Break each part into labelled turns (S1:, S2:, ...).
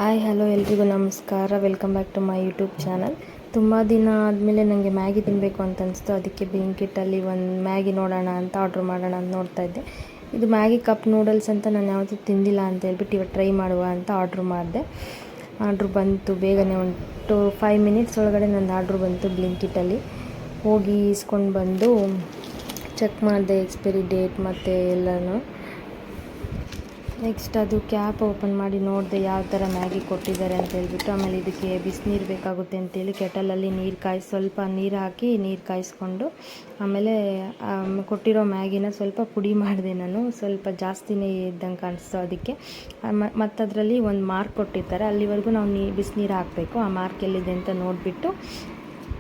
S1: Hi hello ಎಲ್ರಿಗೂ ನಮಸ್ಕಾರ. Welcome back to my YouTube channel. ತುಂಬ ದಿನ ಆದಮೇಲೆ ನನಗೆ ಮ್ಯಾಗಿ ತಿನ್ನಬೇಕು ಅಂತ ಅನಿಸ್ತು. ಅದಕ್ಕೆ ಬ್ಲಿಂಕಿಟ್ಟಲ್ಲಿ ಒಂದು ಮ್ಯಾಗಿ ನೋಡೋಣ ಅಂತ ಆರ್ಡ್ರ್ ಮಾಡೋಣ ಅಂತ ನೋಡ್ತಾ ಇದ್ದೆ. ಇದು ಮ್ಯಾಗಿ ಕಪ್ ನೂಡಲ್ಸ್ ಅಂತ ನಾನು ಯಾವತ್ತೂ ತಿಂದಿಲ್ಲ ಅಂತ ಹೇಳ್ಬಿಟ್ಟು ಇವತ್ತು ಟ್ರೈ ಮಾಡುವ ಅಂತ ಆರ್ಡ್ರ್ ಮಾಡಿದೆ. ಆರ್ಡ್ರ್ ಬಂತು ಬೇಗನೆ, ಒಂದು 5 ಮಿನಿಟ್ಸ್ ಒಳಗಡೆ ನಂದು ಆರ್ಡ್ರ್ ಬಂತು ಬ್ಲಿಂಕಿಟ್ಟಲ್ಲಿ. ಹೋಗಿ ಇಸ್ಕೊಂಡು ಬಂದು ಚೆಕ್ ಮಾಡಿದೆ ಎಕ್ಸ್ಪೈರಿ ಡೇಟ್ ಮತ್ತು ಎಲ್ಲನೂ. ನೆಕ್ಸ್ಟ್ ಅದು ಕ್ಯಾಪ್ ಓಪನ್ ಮಾಡಿ ನೋಡಿದೆ ಯಾವ ಥರ ಮ್ಯಾಗಿ ಕೊಟ್ಟಿದ್ದಾರೆ ಅಂತ ಹೇಳ್ಬಿಟ್ಟು. ಆಮೇಲೆ ಇದಕ್ಕೆ ಬಿಸಿನೀರು ಬೇಕಾಗುತ್ತೆ ಅಂತೇಳಿ ಕೆಟಲಲ್ಲಿ ಸ್ವಲ್ಪ ನೀರು ಹಾಕಿ ನೀರು ಕಾಯಿಸ್ಕೊಂಡು ಆಮೇಲೆ ಕೊಟ್ಟಿರೋ ಮ್ಯಾಗಿನ ಸ್ವಲ್ಪ ಪುಡಿ ಮಾಡಿದೆ ನಾನು. ಸ್ವಲ್ಪ ಜಾಸ್ತಿನೇ ಇದ್ದಂಗೆ ಕಾಣಿಸ್ತು ಅದಕ್ಕೆ. ಮತ್ತು ಅದರಲ್ಲಿ ಒಂದು ಮಾರ್ಕ್ ಕೊಟ್ಟಿರ್ತಾರೆ, ಅಲ್ಲಿವರೆಗೂ ನಾವು ಬಿಸಿನೀರು ಹಾಕಬೇಕು. ಆ ಮಾರ್ಕ್ ಎಲ್ಲಿದೆ ಅಂತ ನೋಡಿಬಿಟ್ಟು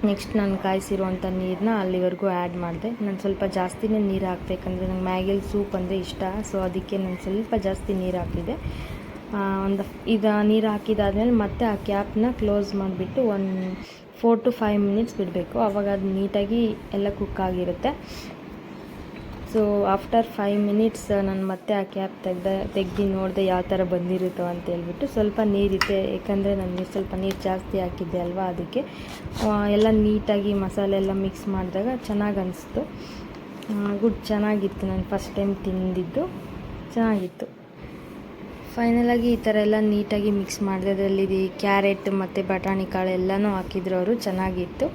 S1: ನೆಕ್ಸ್ಟ್ ನಾನು ಕಾಯಿಸಿರುವಂಥ ನೀರನ್ನ ಅಲ್ಲಿವರೆಗೂ ಆ್ಯಡ್ ಮಾಡಿದೆ. ನಾನು ಸ್ವಲ್ಪ ಜಾಸ್ತಿನೇ ನೀರು ಹಾಕಬೇಕಂದ್ರೆ ನಂಗೆ ಮ್ಯಾಗಿಲಿ ಸೂಪ್ ಅಂದರೆ ಇಷ್ಟ. ಸೊ ಅದಕ್ಕೆ ನಾನು ಸ್ವಲ್ಪ ಜಾಸ್ತಿ ನೀರು ಹಾಕಿದೆ. ನೀರು ಹಾಕಿದಾದ್ಮೇಲೆ ಮತ್ತೆ ಆ ಕ್ಯಾಪ್ನ ಕ್ಲೋಸ್ ಮಾಡಿಬಿಟ್ಟು ಒಂದು 4 to 5 ಮಿನಿಟ್ಸ್ ಬಿಡಬೇಕು. ಆವಾಗ ಅದು ನೀಟಾಗಿ ಎಲ್ಲ ಕುಕ್ ಆಗಿರುತ್ತೆ. ಸೊ ಆಫ್ಟರ್ 5 ಮಿನಿಟ್ಸ್ ನಾನು ಮತ್ತೆ ಆ ಕ್ಯಾಪ್ ತೆಗ್ದು ನೋಡಿದೆ ಯಾವ ಥರ ಬಂದಿರುತ್ತೋ ಅಂತ ಹೇಳ್ಬಿಟ್ಟು. ಸ್ವಲ್ಪ ನೀರಿತ್ತೆ, ಯಾಕಂದರೆ ನಾನು ಸ್ವಲ್ಪ ನೀರು ಜಾಸ್ತಿ ಹಾಕಿದ್ದೆ ಅಲ್ವಾ, ಅದಕ್ಕೆ ಎಲ್ಲ ನೀಟಾಗಿ ಮಸಾಲೆ ಎಲ್ಲ ಮಿಕ್ಸ್ ಮಾಡಿದಾಗ ಚೆನ್ನಾಗಿ ಅನಿಸ್ತು. ಚೆನ್ನಾಗಿತ್ತು. ನಾನು ಫಸ್ಟ್ ಟೈಮ್ ತಿಂದಿದ್ದು ಚೆನ್ನಾಗಿತ್ತು. ಫೈನಲಾಗಿ ಈ ಥರ ಎಲ್ಲ ನೀಟಾಗಿ ಮಿಕ್ಸ್ ಮಾಡಿದೆ. ಅದರಲ್ಲಿ ಕ್ಯಾರೆಟ್ ಮತ್ತು ಬಟಾಣಿ ಕಾಳು ಎಲ್ಲನೂ ಹಾಕಿದ್ರು ಅವರು. ಚೆನ್ನಾಗಿತ್ತು.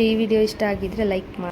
S1: ಈ ವಿಡಿಯೋ ಇಷ್ಟ ಆಗಿದ್ದರೆ ಲೈಕ್ ಮಾಡಿ.